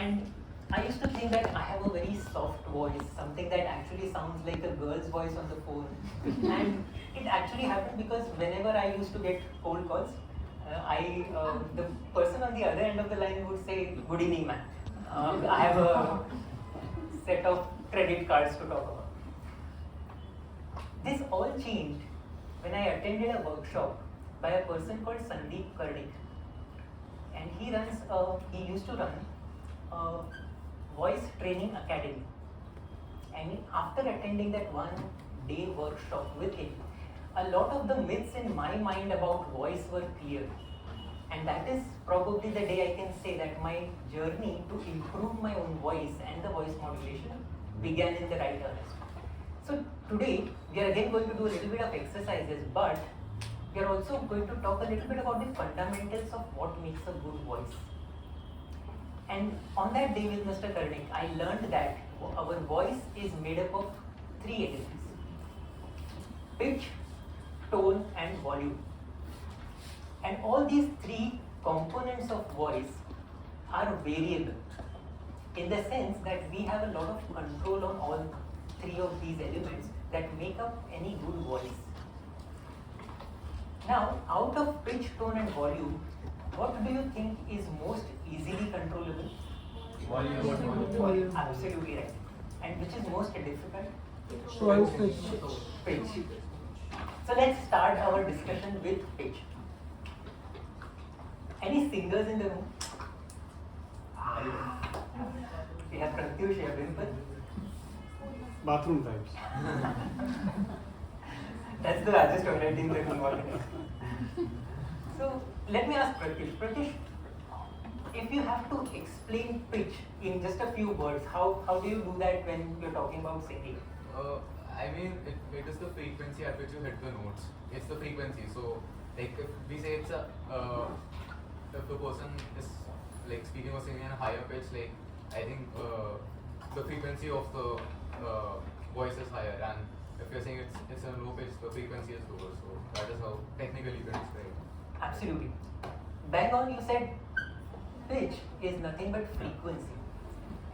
And I used to think that I have a very soft voice, something that actually sounds like a girl's voice on the phone. And it actually happened because whenever I used to get cold calls, the person on the other end of the line would say, "Good evening, ma'am. I have a set of credit cards to talk about." This all changed when I attended a workshop by a person called Sandeep Karnik. And he used to run a voice training academy. And after attending that 1 day workshop with him, a lot of the myths in my mind about voice were clear. And that is probably the day I can say that my journey to improve my own voice and the voice modulation began in the right earnest. So today, we are again going to do a little bit of exercises, but we are also going to talk a little bit about the fundamentals of what makes a good voice. And on that day with Mr. Karnik, I learned that our voice is made up of 3 elements: pitch, tone, and volume. And all these 3 components of voice are variable in the sense that we have a lot of control on all 3 of these elements that make up any good voice. Now, out of pitch, tone, and volume, what do you think is most easily controllable? Volume. Absolutely right. And which is most difficult? Pitch. So let's start our discussion with pitch. Any singers in the room? We have Pratyush, we have Dimple. Bathroom times. That's the largest toilet in the room. So let me ask Pratyush. Pratyush, if you have to explain pitch in just a few words, how do you do that when you're talking about singing? I mean, it is the frequency at which you hit the notes. It's the frequency. So, like, if we say it's if the person is like speaking or singing in a higher pitch, like, I think the frequency of the voice is higher, and if you're saying it's a low pitch, the frequency is lower. So that is how technically you can describe it. Absolutely. Bang on, you said pitch is nothing but frequency.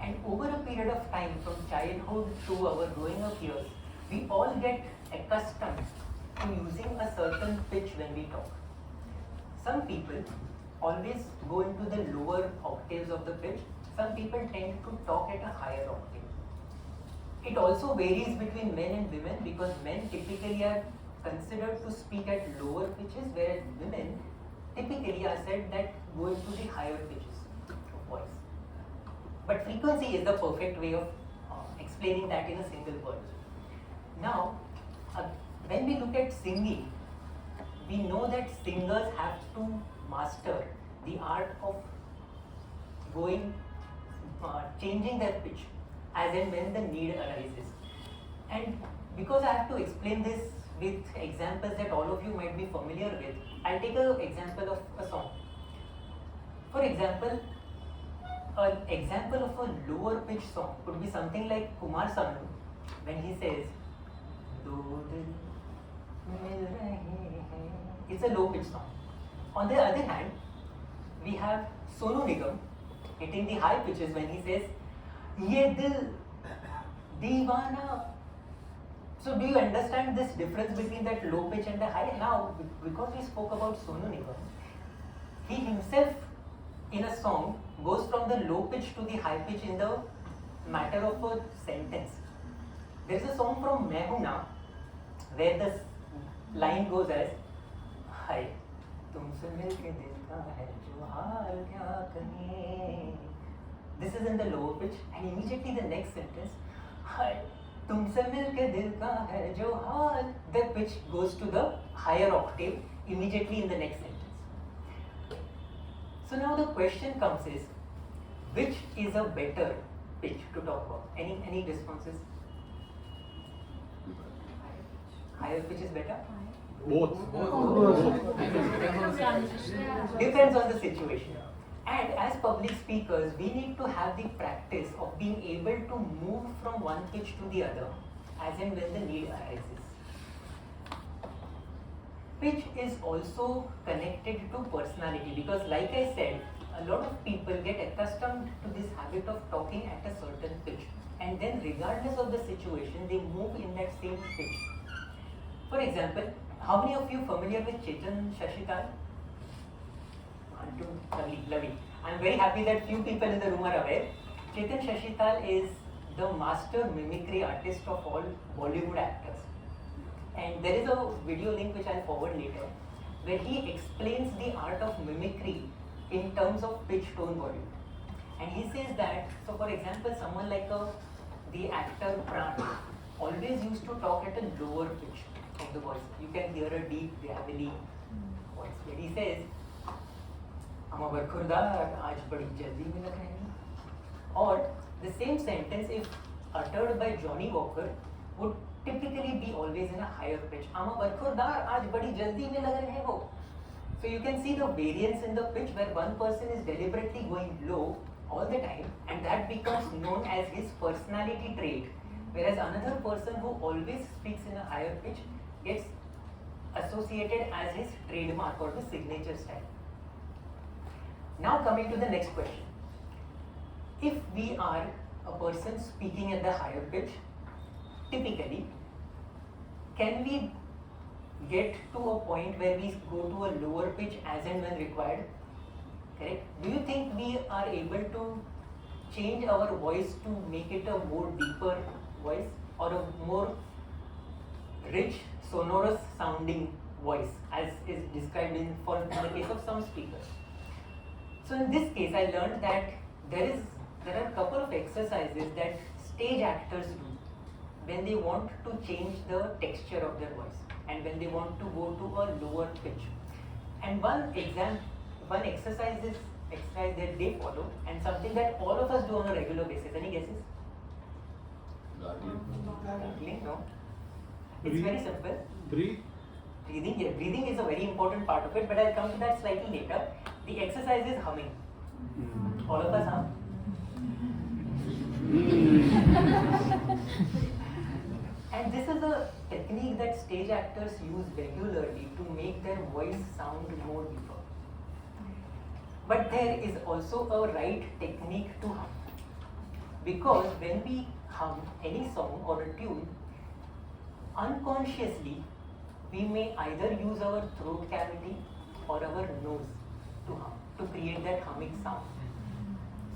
And over a period of time, from childhood to our growing up years, we all get accustomed to using a certain pitch when we talk. Some people always go into the lower octaves of the pitch. Some people tend to talk at a higher octave. It also varies between men and women because men typically are considered to speak at lower pitches, whereas women typically are said that go into the higher pitches of voice. But frequency is the perfect way of explaining that in a single word. Now, when we look at singing, we know that singers have to master the art of changing their pitch as and when the need arises. And because I have to explain this with examples that all of you might be familiar with, I'll take an example of a song. For example, an example of a lower pitch song could be something like Kumar Sanu when he says, "Do dil mil rahe hain." It's a low pitch song. On the other hand, we have Sonu Nigam hitting the high pitches when he says, "Ye dil deewana." So do you understand this difference between that low pitch and the high? Now, because we spoke about Sonu Nigam, he himself in a song goes from the low pitch to the high pitch in the matter of a sentence. There is a song from Main Hoon Na where the line goes as, "Hi, तुमसे मिलके दिल का है जो हाल क्या कहें." This is in the lower pitch, and immediately the next sentence, "Hi, तुमसे मिलके दिल का है जो हाल." The pitch goes to the higher octave immediately in the next sentence. So now the question comes is, which is a better pitch to talk about? Any responses? Higher pitch is better? Both. Depends on the situation. And as public speakers, we need to have the practice of being able to move from one pitch to the other as and when the need arises. Pitch is also connected to personality because, like I said, a lot of people get accustomed to this habit of talking at a certain pitch, and then regardless of the situation, they move in that same pitch. For example, how many of you familiar with Chetan Shashikal? Lovely. I'm very happy that few people in the room are aware. Chetan Shashikal is the master mimicry artist of all Bollywood actors. And there is a video link which I'll forward later, where he explains the art of mimicry in terms of pitch, tone, volume. And he says that, so for example, someone like the actor Pran always used to talk at a lower pitch of the voice. You can hear a deep, gravelly voice. Where he says, "हम बरखुरदार आज बड़ी जल्दी में लग रहे हैं." Or the same sentence, if uttered by Johnny Walker, would typically be always in a higher pitch. "हम बरखुरदार आज बड़ी जल्दी में लग रहे हैं वो." So you can see the variance in the pitch where one person is deliberately going low all the time, and that becomes known as his personality trait, whereas another person who always speaks in a higher pitch gets associated as his trademark or the signature style. Now coming to the next question. If we are a person speaking at the higher pitch, typically, can we get to a point where we go to a lower pitch as and when required? Correct? Do you think we are able to change our voice to make it a more deeper voice or a more rich, sonorous sounding voice, as is described in the case of some speakers? So in this case, I learned that there are a couple of exercises that stage actors do when they want to change the texture of their voice and when they want to go to a lower pitch. And one exercise that they follow, and something that all of us do on a regular basis. Any guesses? Gargling? No. It's very simple. Breathe. Breathing, yeah. Breathing is a very important part of it, but I'll come to that slightly later. The exercise is humming. All of us hum. And this is a technique that stage actors use regularly to make their voice sound more deeper. But there is also a right technique to hum. Because when we hum any song or a tune, unconsciously we may either use our throat cavity or our nose to hum, to create that humming sound.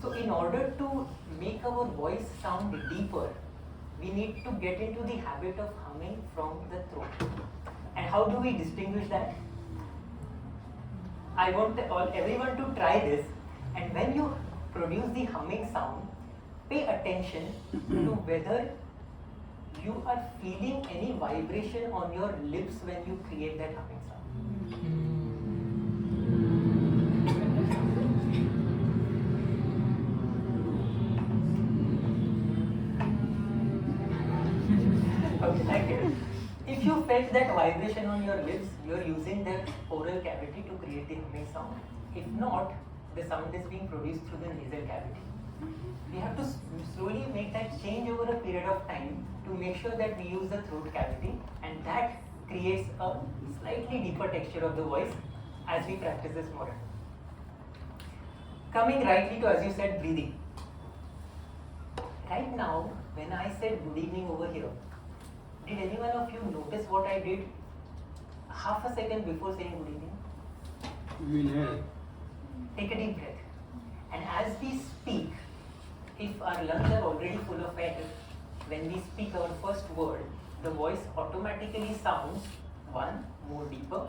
So in order to make our voice sound deeper, we need to get into the habit of humming from the throat. And how do we distinguish that? I want everyone to try this, and when you produce the humming sound, pay attention to whether you are feeling any vibration on your lips when you create that humming sound. Okay, thank you. If you felt that vibration on your lips, you are using the oral cavity to create the humming sound. If not, the sound is being produced through the nasal cavity. We have to slowly make that change over a period of time to make sure that we use the throat cavity, and that creates a slightly deeper texture of the voice as we practice this more. Coming rightly to, as you said, breathing. Right now, when I said good evening over here, did any one of you notice what I did half a second before saying good evening? You inhale. Take a deep breath. And as we speak, if our lungs are already full of air, when we speak our first word, the voice automatically sounds, one, more deeper,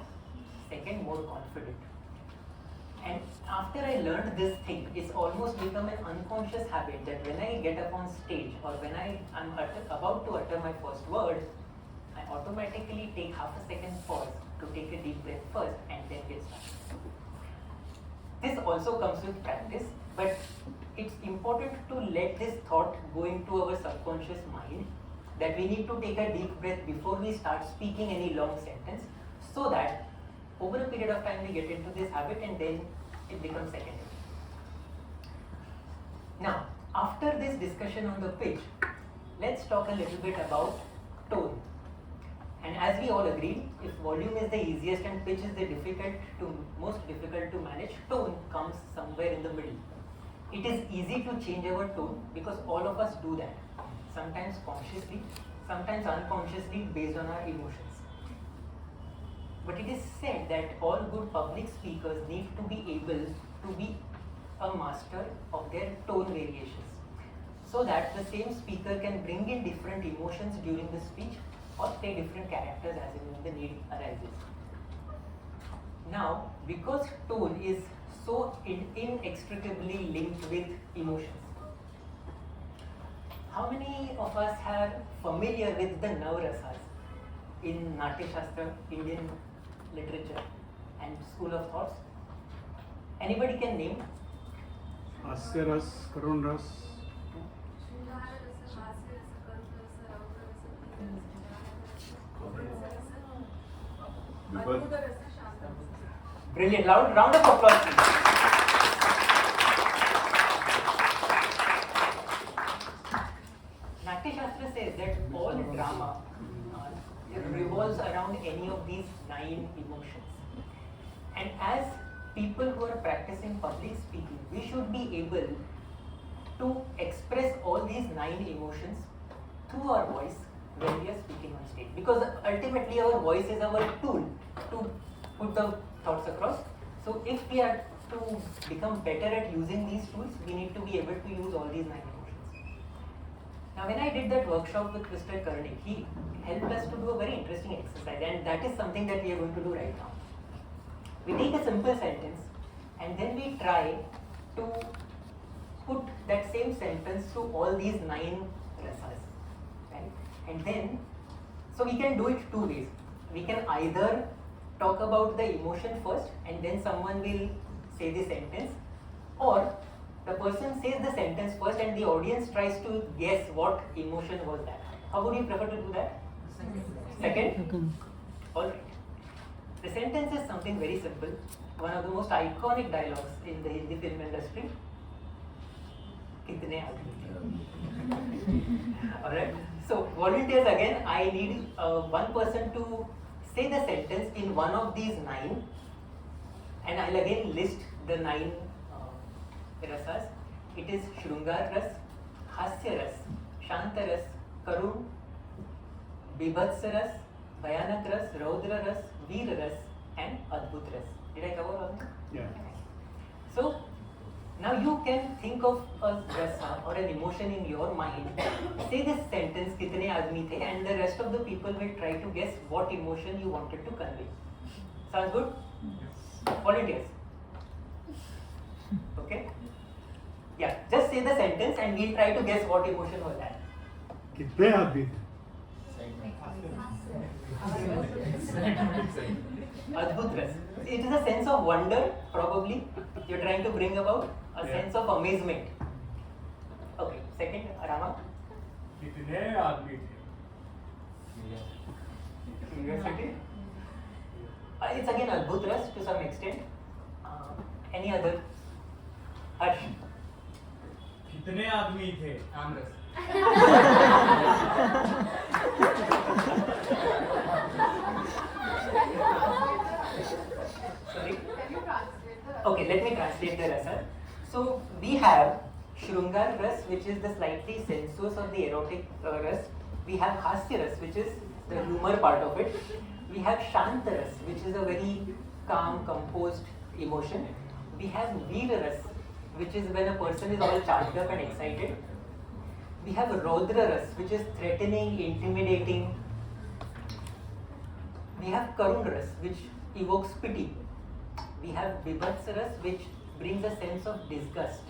second, more confident. And after I learned this thing, it's almost become an unconscious habit that when I get up on stage or when I'm about to utter my first word, I automatically take half a second pause to take a deep breath first and then get started. This also comes with practice, but it's important to let this thought go into our subconscious mind that we need to take a deep breath before we start speaking any long sentence, so that over a period of time we get into this habit and then it becomes secondary. Now, after this discussion on the pitch, let's talk a little bit about tone. And as we all agreed, if volume is the easiest and pitch is the most difficult to manage, tone comes somewhere in the middle. It is easy to change our tone because all of us do that, sometimes consciously, sometimes unconsciously based on our emotions. But it is said that all good public speakers need to be able to be a master of their tone variations, so that the same speaker can bring in different emotions during the speech or play different characters as and when the need arises. Now, because tone is so inextricably linked with emotions, how many of us are familiar with the Navrasas in Natya Shastra, Indian literature and school of thoughts? Anybody can name? हास्य रस, करुण रस, Brilliant. Round of applause, please. Natya Shastra says that all drama revolves around any of these 9 emotions. And as people who are practicing public speaking, we should be able to express all these 9 emotions through our voice when we are speaking on stage. Because ultimately our voice is our tool to put the thoughts across. So if we are to become better at using these tools, we need to be able to use all these 9 emotions. Now when I did that workshop with Mr. Karnik, he helped us to do a very interesting exercise, and that is something that we are going to do right now. We take a simple sentence and then we try to put that same sentence through all these 9 rasas, right? And then, so we can do it 2 ways. We can either talk about the emotion first and then someone will say the sentence, or the person says the sentence first and the audience tries to guess what emotion was that. How would you prefer to do that? Second? Alright. The sentence is something very simple, one of the most iconic dialogues in the Hindi film industry. Kitne aadmi? Alright. So, volunteers again, I need one person to say the sentence in one of these 9, and I'll again list the 9 rasas. It is Shrungar Ras, Hasya Ras, Shanta Ras, Karun, Bibhats Ras, Bhayanak Ras, Raudra Ras, Veer Ras, and Adbhut Ras. Did I cover all of them? yeah. So, now you can think of a rasa or an emotion in your mind. Say this sentence, kitne aadmi the, and the rest of the people will try to guess what emotion you wanted to convey. Sounds good? Volunteers. Okay? Yeah, just say the sentence and we'll try to guess what emotion was that. कितने आदमी थे? Adbhut Ras. It is a sense of wonder, probably. You're trying to bring about a sense of amazement. Okay, second, Rama. कितने आदमी थे? Curiosity. It's again Adbhut Ras to some extent. Any other? Harsh. कितने आदमी थे? Amrus. Sorry. Okay, let me translate the rasa. So we have Shrungar Ras, which is the slightly sensuous or the erotic ras. We have Hasya Ras, which is the humor part of it. We have Shanta Ras, which is a very calm, composed emotion. We have Veer Ras, which is when a person is all charged up and excited. We have Raudra Ras, which is threatening, intimidating. We have Karun Ras, which evokes pity. We have Bibhats Ras, which brings a sense of disgust.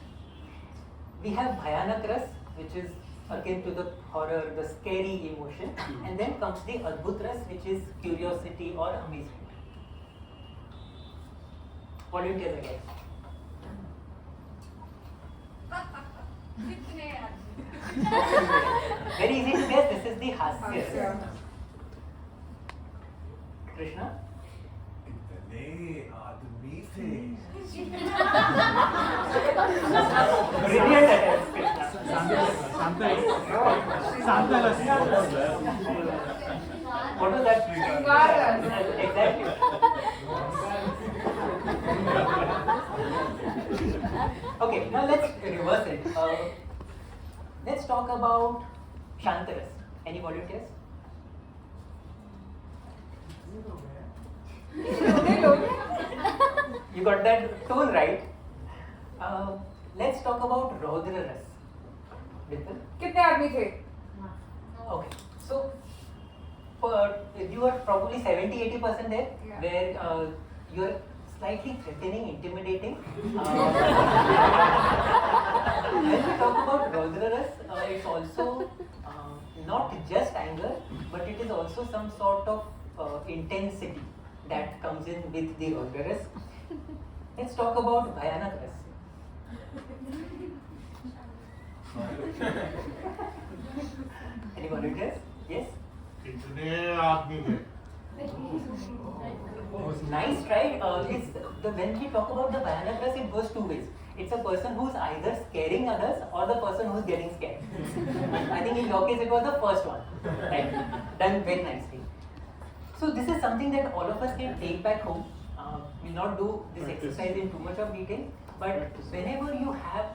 We have Bhayanak Ras, which is akin to the horror, the scary emotion. And then comes the Adbhut Ras, which is curiosity or amazement. Volunteers again. Very easy to guess, this is the Hasya. Krishna? कितने आदमी थे? Brilliant attempt, Krishna. What was that? Let's talk about Shantaras. Any volunteers? You got that tone right. Let's talk about Raudra Ras. Dimple? कितने आदमी थे? Okay. So, you are probably 70-80% there, Yeah. where you are slightly threatening, intimidating. When we talk about Raudra Ras, it's also not just anger, but it is also some sort of intensity that comes in with the Raudra Ras. Let's talk about Bhayanak Ras. Any volunteers? Yes? कितने आदमी थे? Nice try. When we talk about the Bhayanak Ras, it goes two ways. It's a person who's either scaring others or the person who's getting scared. I think in your case it was the first one. Right? Done very nicely. So this is something that all of us can take back home. We'll not do this exercise in too much of detail, but whenever you have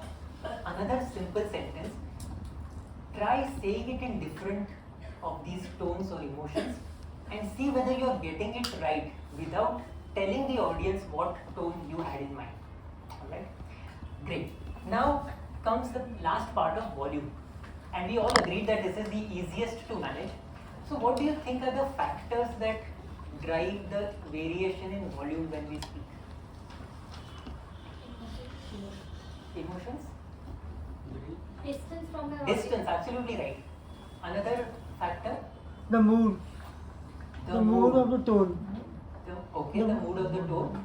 another simple sentence, try saying it in different of these tones or emotions and see whether you are getting it right without telling the audience what tone you had in mind. Alright? Great. Now comes the last part of volume. And we all agreed that this is the easiest to manage. So what do you think are the factors that drive the variation in volume when we speak? Emotions? Distance from the Distance, absolutely right. Another factor? The mood. The mood of the tone. Okay, the mood of the tone.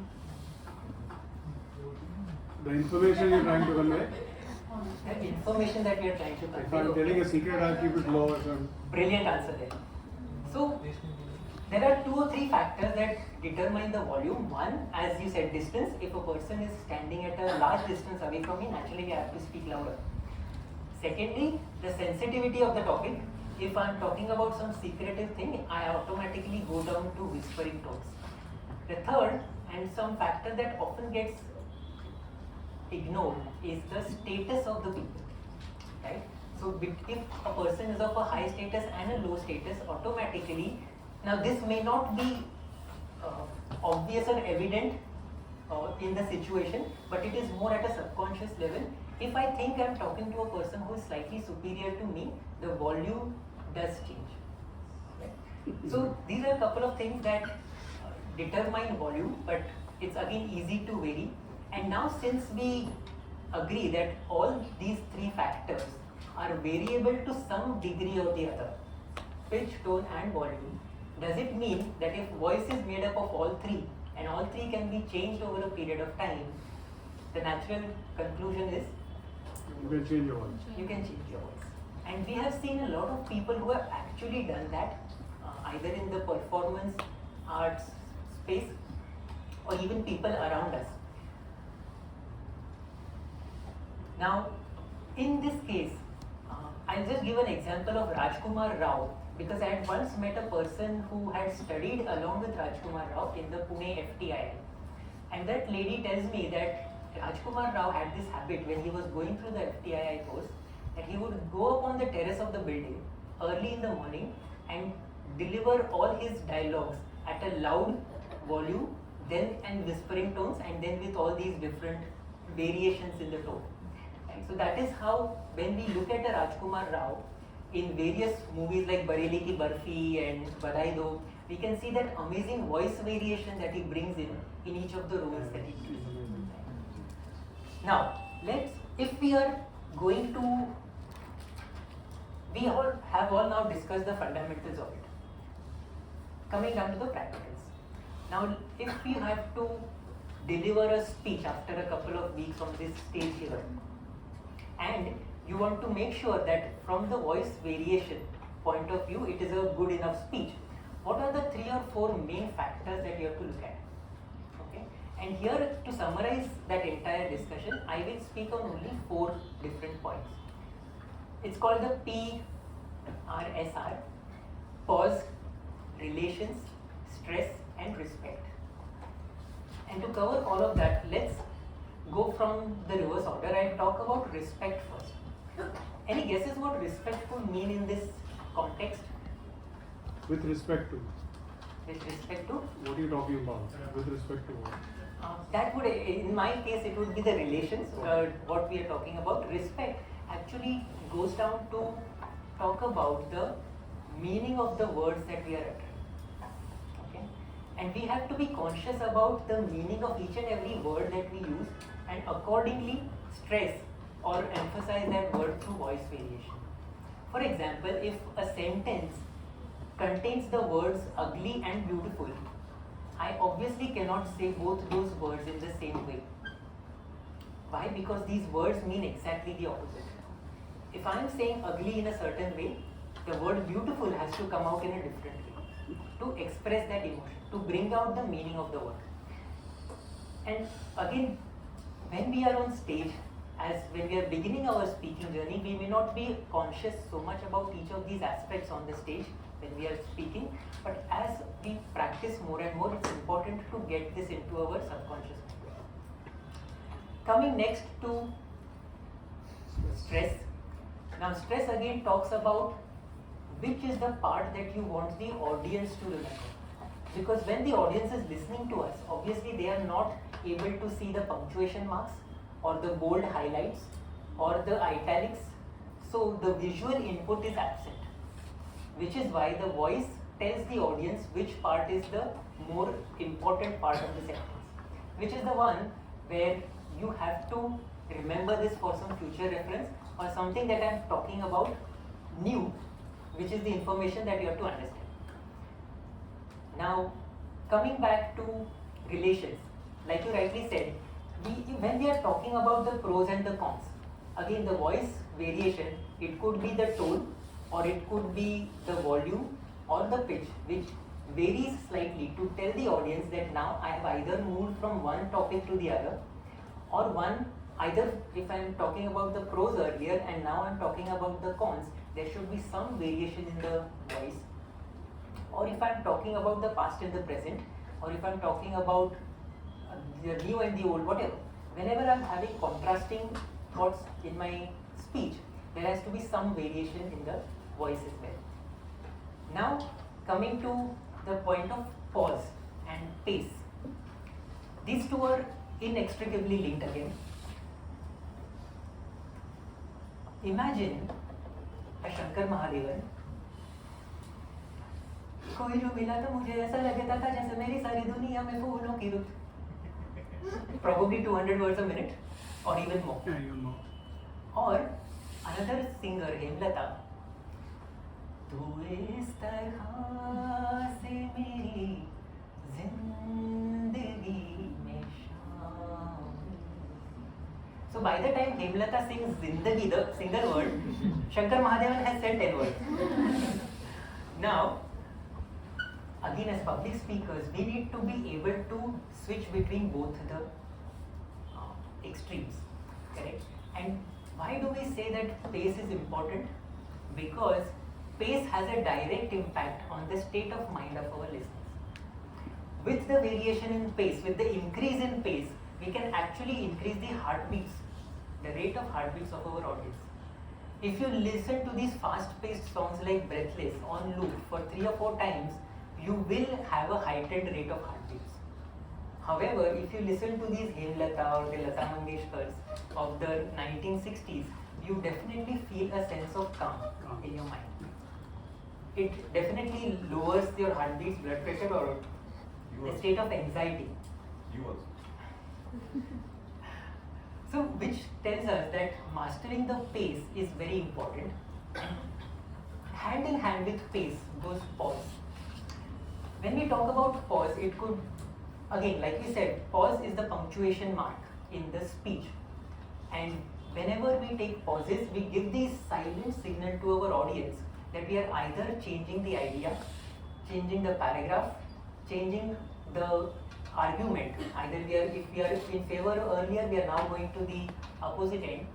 The information you're trying to convey. The information that we are trying to convey. If I'm telling a secret, I'll keep it low or something. Brilliant answer there. So, there are 2 or 3 factors that determine the volume. One, as you said, distance. If a person is standing at a large distance away from me, naturally I have to speak louder. Secondly, the sensitivity of the topic. If I'm talking about some secretive thing, I automatically go down to whispering tones. The third, and some factor that often gets ignored, is the status of the people. Right? So if a person is of a high status and a low status, automatically, now this may not be obvious or evident in the situation, but it is more at a subconscious level. If I think I'm talking to a person who is slightly superior to me, the volume does change. Right? So these are a couple of things that determine volume, but it's again easy to vary. And now since we agree that all these 3 factors are variable to some degree or the other, pitch, tone and volume, does it mean that if voice is made up of all 3 and all 3 can be changed over a period of time, the natural conclusion is You can change your voice. you can change your voice. And we have seen a lot of people who have actually done that, either in the performance arts space or even people around us. Now, in this case, I'll just give an example of Rajkumar Rao, because I had once met a person who had studied along with Rajkumar Rao in the Pune FTII. And that lady tells me that Rajkumar Rao had this habit when he was going through the FTII course, that he would go up on the terrace of the building early in the morning and deliver all his dialogues at a loud volume, then and whispering tones, and then with all these different variations in the tone. And so that is how, when we look at a Rajkumar Rao in various movies like Bareli Ki Barfi and Badai Do, we can see that amazing voice variation that he brings in each of the roles that he plays. Now, if we are going to, we all have now discussed the fundamentals of it. Coming down to the practicals. Now, if we have to deliver a speech after a couple of weeks on this stage here, and you want to make sure that from the voice variation point of view, it is a good enough speech, what are the 3 or 4 main factors that you have to look at? Okay? And here, to summarize that entire discussion, I will speak on only 4 different points. It's called the PRSR: pause, relations, stress and respect. And to cover all of that, let's go from the reverse order and talk about respect first. Any guesses what respectful mean in this context? With respect to. With respect to? What are you talking about? With respect to what? That would, in my case, it would be the relations, what we are talking about. Respect actually goes down to talk about the meaning of the words that we are uttering. Okay? And we have to be conscious about the meaning of each and every word that we use and accordingly stress or emphasize that word through voice variation. For example, if a sentence contains the words ugly and beautiful, I obviously cannot say both those words in the same way. Why? Because these words mean exactly the opposite. If I am saying ugly in a certain way, the word beautiful has to come out in a different way to express that emotion, to bring out the meaning of the word. And again, when we are on stage, as when we are beginning our speaking journey, we may not be conscious so much about each of these aspects on the stage when we are speaking, but as we practice more and more, it's important to get this into our subconscious mind. Coming next to stress. Now stress again talks about which is the part that you want the audience to remember. Because when the audience is listening to us, obviously they are not able to see the punctuation marks or the bold highlights or the italics. So the visual input is absent, which is why the voice tells the audience which part is the more important part of the sentence, which is the one where you have to remember this for some future reference or something that I am talking about new, which is the information that you have to understand. Now, coming back to relations, like you rightly said, when we are talking about the pros and the cons, again the voice variation, it could be the tone or it could be the volume or the pitch, which varies slightly to tell the audience that now I have either moved from one topic to the other, or one, either if I am talking about the pros earlier and now I am talking about the cons, there should be some variation in the voice. Or if I am talking about the past and the present, or if I am talking about the new and the old, whatever. Whenever I am having contrasting thoughts in my speech, there has to be some variation in the voice as well. Now, coming to the point of pause and pace. These two are inextricably linked again. Imagine a Shankar Mahadevan. कोई जो मिला तो मुझे ऐसा लगता था जैसे मेरी सारी दुनिया में फूलों की रुत. Probably 200 words a minute or even more. Yeah, you know. Or another singer, Hemlata. तू इस तरह से मेरी जिंदगी में शामिल. So by the time Hemlata sings Zindagi, the single word, Shankar Mahadevan has said 10 words. Now, again as public speakers, we need to be able to switch between both the extremes, correct? And why do we say that pace is important? Because pace has a direct impact on the state of mind of our listeners. With the variation in pace, with the increase in pace, we can actually increase the heartbeats, the rate of heartbeats of our audience. If you listen to these fast-paced songs like Breathless on loop for 3 or 4 times, you will have a heightened rate of heartbeats. However, if you listen to these Hemlata or the Lata Mangeshkars of the 1960s, you definitely feel a sense of calm in your mind. It definitely lowers your heartbeats, blood pressure, or a state of anxiety. You also. So, which tells us that mastering the pace is very important. Hand in hand with pace goes pause. When we talk about pause, it could, again, like we said, pause is the punctuation mark in the speech. And whenever we take pauses, we give the silent signal to our audience that we are either changing the idea, changing the paragraph, changing the argument. Either if we are in favor earlier, we are now going to the opposite end.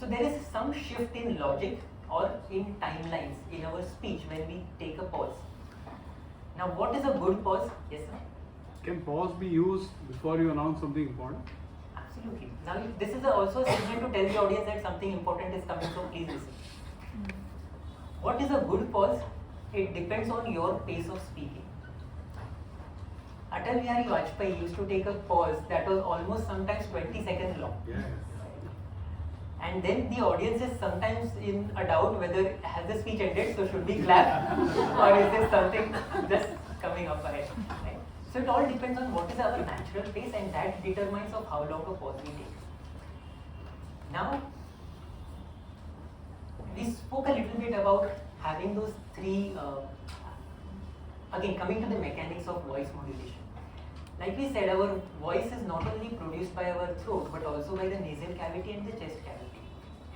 So there is some shift in logic or in timelines in our speech when we take a pause. Now, what is a good pause? Yes, sir? Can pause be used before you announce something important? Absolutely. Absolutely. Now, this is also a segment to tell the audience that something important is coming, so please listen. What is a good pause? It depends on your pace of speaking. Atal Bihari Vajpayee used to take a pause that was almost sometimes 20 seconds long. Yes. And then the audience is sometimes in a doubt whether has the speech ended, so should we clap or is there something just coming up ahead. Right? So it all depends on what is our natural pace, and that determines of how long a pause we take. Now, we spoke a little bit about having those three, again coming to the mechanics of voice modulation. Like we said, our voice is not only produced by our throat but also by the nasal cavity and the chest cavity.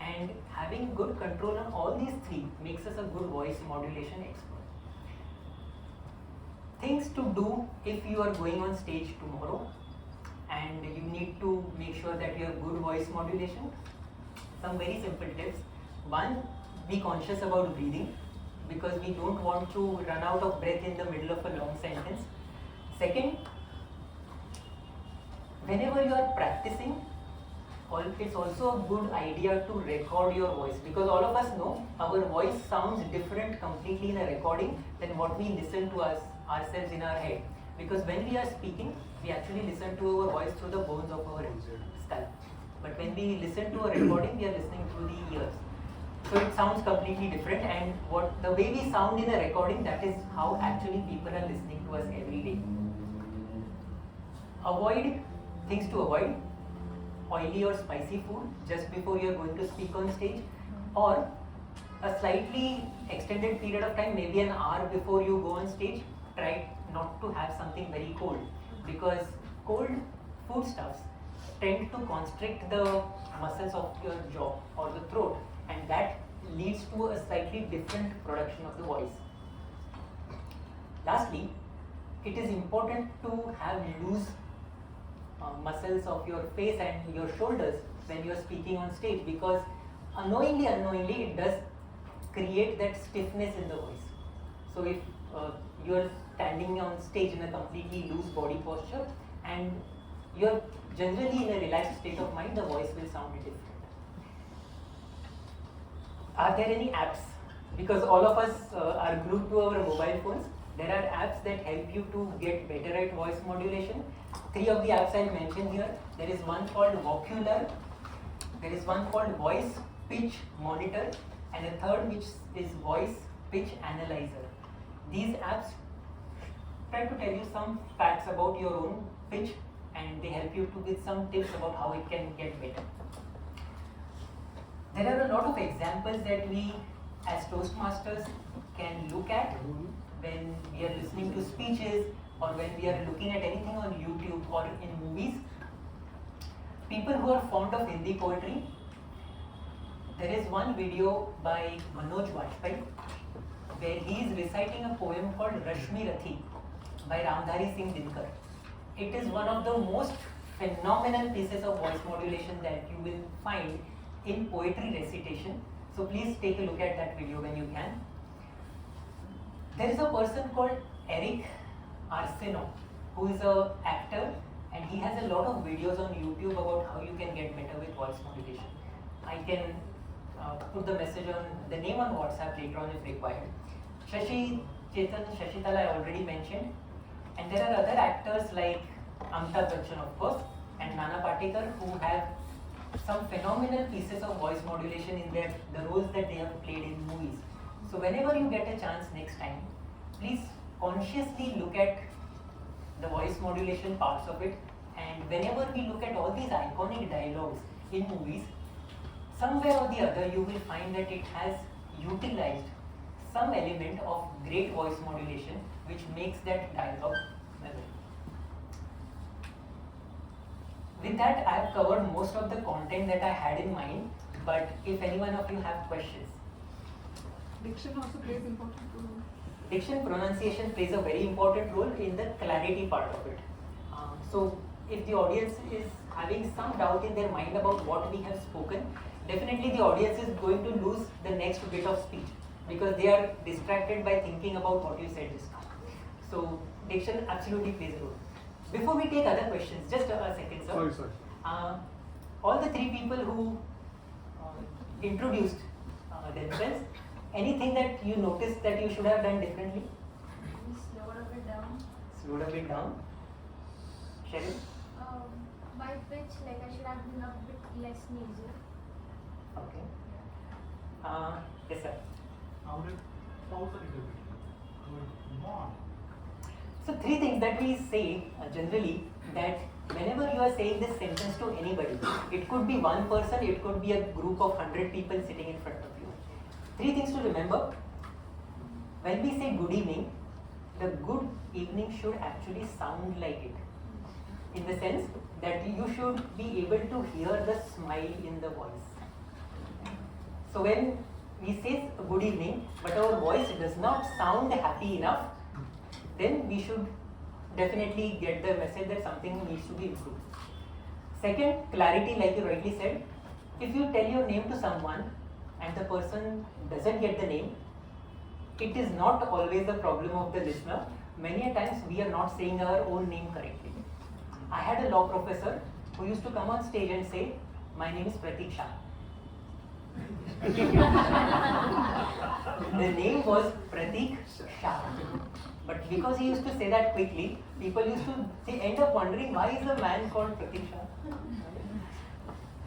And having good control on all these three makes us a good voice modulation expert. Things to do if you are going on stage tomorrow and you need to make sure that you have good voice modulation. Some very simple tips. One, be conscious about breathing because we don't want to run out of breath in the middle of a long sentence. Second, whenever you are practicing, it's also a good idea to record your voice because all of us know our voice sounds different completely in a recording than what we listen to ourselves in our head. Because when we are speaking, we actually listen to our voice through the bones of our skull. But when we listen to a recording, we are listening through the ears. So it sounds completely different, and the way we sound in a recording, that is how actually people are listening to us every day. Avoid things to avoid: oily or spicy food just before you are going to speak on stage, or a slightly extended period of time, maybe an hour before you go on stage, try not to have something very cold because cold foodstuffs tend to constrict the muscles of your jaw or the throat, and that leads to a slightly different production of the voice. Lastly, it is important to have loose muscles of your face and your shoulders when you are speaking on stage because unknowingly it does create that stiffness in the voice. So if you are standing on stage in a completely loose body posture and you are generally in a relaxed state of mind, the voice will sound different. Are there any apps? Because all of us are glued to our mobile phones. There are apps that help you to get better at voice modulation. 3 of the apps I'll mention here. There is one called Vocular, there is one called Voice Pitch Monitor, and a third which is Voice Pitch Analyzer. These apps try to tell you some facts about your own pitch, and they help you with some tips about how it can get better. There are a lot of examples that we as Toastmasters can look at when we are listening to speeches or when we are looking at anything on YouTube or in movies. People who are fond of Hindi poetry, there is one video by Manoj Vajpayee where he is reciting a poem called Rashmi Rathi by Ramdhari Singh Dinkar. It is one of the most phenomenal pieces of voice modulation that you will find in poetry recitation. So please take a look at that video when you can. There is a person called Eric Arsenault who is an actor, and he has a lot of videos on YouTube about how you can get better with voice modulation. I can put the message on the name on WhatsApp later on if required. Shashitala I already mentioned, and there are other actors like Amitabh Bachchan of course and Nana Patekar who have some phenomenal pieces of voice modulation in the roles that they have played in movies. So whenever you get a chance next time, please consciously look at the voice modulation parts of it, and whenever we look at all these iconic dialogues in movies, somewhere or the other you will find that it has utilized some element of great voice modulation which makes that dialogue memorable. With that, I have covered most of the content that I had in mind, but if any one of you have questions. Diction also plays important role. Diction, pronunciation plays a very important role in the clarity part of it. So if the audience is having some doubt in their mind about what we have spoken, definitely the audience is going to lose the next bit of speech because they are distracted by thinking about what you said just now. So diction absolutely plays a role. Before we take other questions, just a second, sir. Sorry. all the three people who introduced themselves, anything that you noticed that you should have done differently? Slowed a bit down. Slowed a bit down. Sheryl? My pitch, like I should have been a bit less nasal. Okay. Yes, sir. How did pause a little bit? Good morning. So three things that we say generally, that whenever you are saying this sentence to anybody, it could be one person, it could be a group of 100 people sitting in front of you. Three things to remember. When we say good evening, the good evening should actually sound like it. In the sense that you should be able to hear the smile in the voice. So when we say good evening, but our voice does not sound happy enough, then we should definitely get the message that something needs to be improved. Second, clarity, like you rightly said. If you tell your name to someone and the person doesn't get the name, it is not always the problem of the listener. Many a times we are not saying our own name correctly. I had a law professor who used to come on stage and say, "My name is Pratik Shah." The name was Pratik Shah. But because he used to say that quickly, people used to end up wondering, why is a man called Pratik Shah?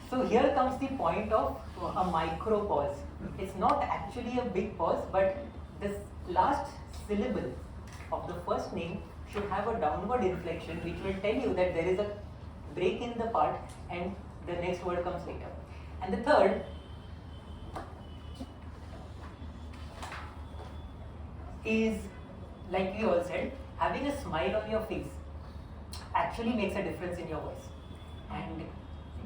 So here comes the point of a micro pause. It's not actually a big pause, but this last syllable of the first name should have a downward inflection, which will tell you that there is a break in the part and the next word comes later. And the third, is, like we all said, having a smile on your face actually makes a difference in your voice. And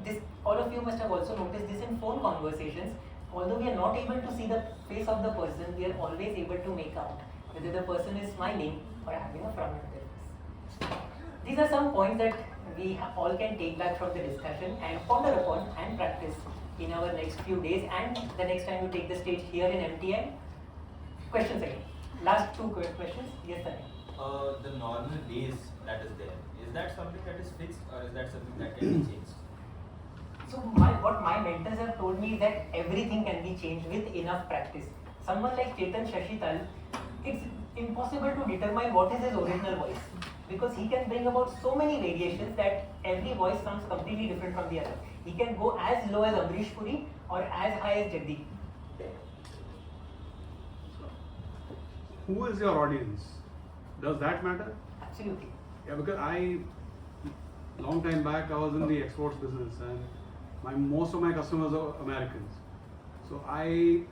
this, all of you must have also noticed this in phone conversations. Although we are not able to see the face of the person, we are always able to make out whether the person is smiling or having a frown on their face. These are some points that we all can take back from the discussion and ponder upon and practice in our next few days and the next time you take the stage here in MTM. Questions again. Last two questions. Yes, sir. The normal days that is there, is that something that is fixed or is that something that can be changed? So what my mentors have told me is that everything can be changed with enough practice. Someone like Chetan Shashital, it's impossible to determine what is his original voice because he can bring about so many variations that every voice sounds completely different from the other. He can go as low as Amrish Puri or as high as Jagdeep. Who is your audience? Does that matter? Absolutely. Yeah, because long time back, I was in the exports business and most of my customers are Americans. So I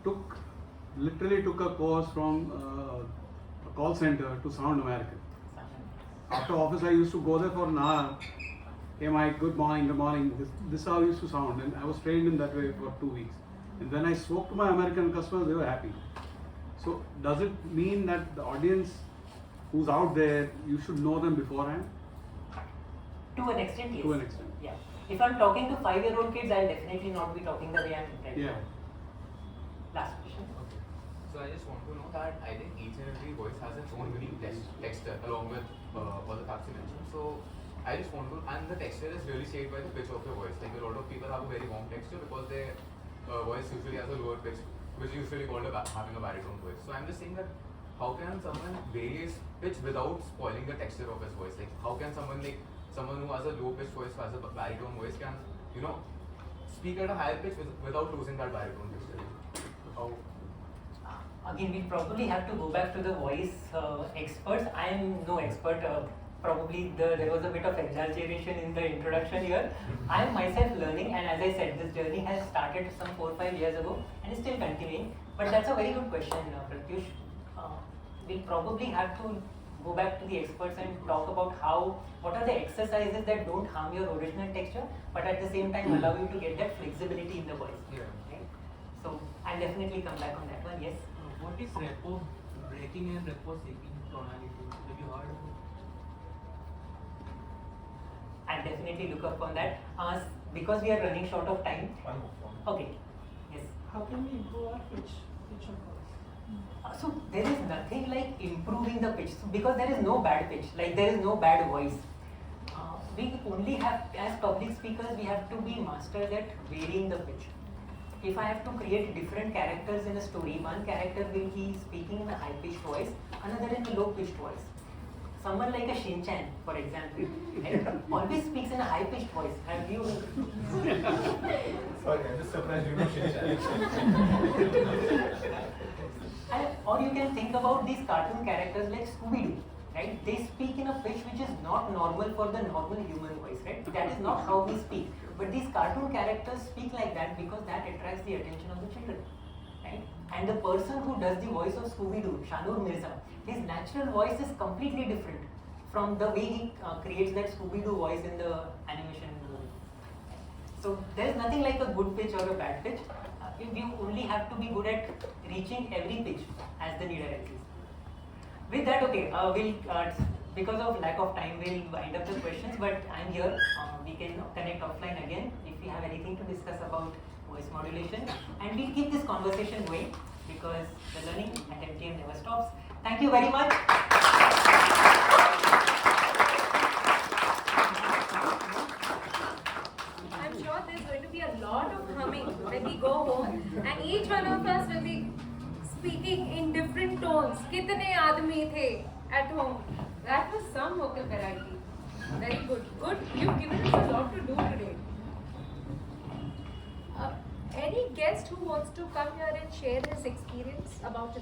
literally took a course from a call center to sound American. After office, I used to go there for an hour. Hey Mike, good morning, good morning. This is how I used to sound, and I was trained in that way for 2 weeks. And when I spoke to my American customers, they were happy. So does it mean that the audience who's out there, you should know them beforehand? To an extent, yes. To an extent. Yeah. If I'm talking to 5-year-old kids, I'll definitely not be talking the way I'm right Yeah. now. Last question. Okay. So I just want to know that I think each and every voice has its own unique texture along with all the facts you mentioned. So I just want to, and the texture is really shaped by the pitch of your voice. Like a lot of people have a very warm texture because their voice usually has a lower pitch, which is usually called having a baritone voice. So I'm just saying that how can someone vary his pitch without spoiling the texture of his voice? Like how can someone who has a low pitch voice, who has a baritone voice, can speak at a higher pitch without losing that baritone texture? How? Again, we probably have to go back to the voice experts. I am no expert. Probably there was a bit of exaggeration in the introduction here. I am myself learning, and as I said, this journey has started some 4 or 5 years ago and is still continuing. But that's a very good question, Pratyush. We'll probably have to go back to the experts and talk about what are the exercises that don't harm your original texture, but at the same time allow you to get that flexibility in the voice. Yeah. Right? So I'll definitely come back on that one. Yes. What is repo breaking and repo shaking tonality? Have you heard of it? I'll definitely look up on that. Because we are running short of time. One more. Okay. Yes. How can we improve our pitch of voice? So there is nothing like improving the pitch because there is no bad pitch, like there is no bad voice. we only have, as public speakers, we have to be masters at varying the pitch. If I have to create different characters in a story, one character will be speaking in a high-pitched voice, another in a low-pitched voice. Someone like a Shin-chan, for example, right, always speaks in a high-pitched voice. Have you? Sorry, I'm just surprised you know Shin-chan. Or you can think about these cartoon characters like Scooby-Doo, right? They speak in a pitch which is not normal for the normal human voice, right? That is not how we speak. But these cartoon characters speak like that because that attracts the attention of the children, right? And the person who does the voice of Scooby-Doo, Shanur Mirza, his natural voice is completely different from the way he creates that Scooby-Doo voice in the animation movie. So there is nothing like a good pitch or a bad pitch. You only have to be good at reaching every pitch as the leader agrees. With that, okay, because of lack of time, we'll wind up the questions, but I'm here. We can connect offline again if we have anything to discuss about voice modulation. And we'll keep this conversation going because the learning at MTM never stops. Thank you very much. I'm sure there's going to be a lot of humming when we go home, and each one of us will be speaking in different tones. Kitne aadmi the at home? That was some vocal variety. Very good. Good. You've given us a lot to do today. Any guest who wants to come here and share his experience about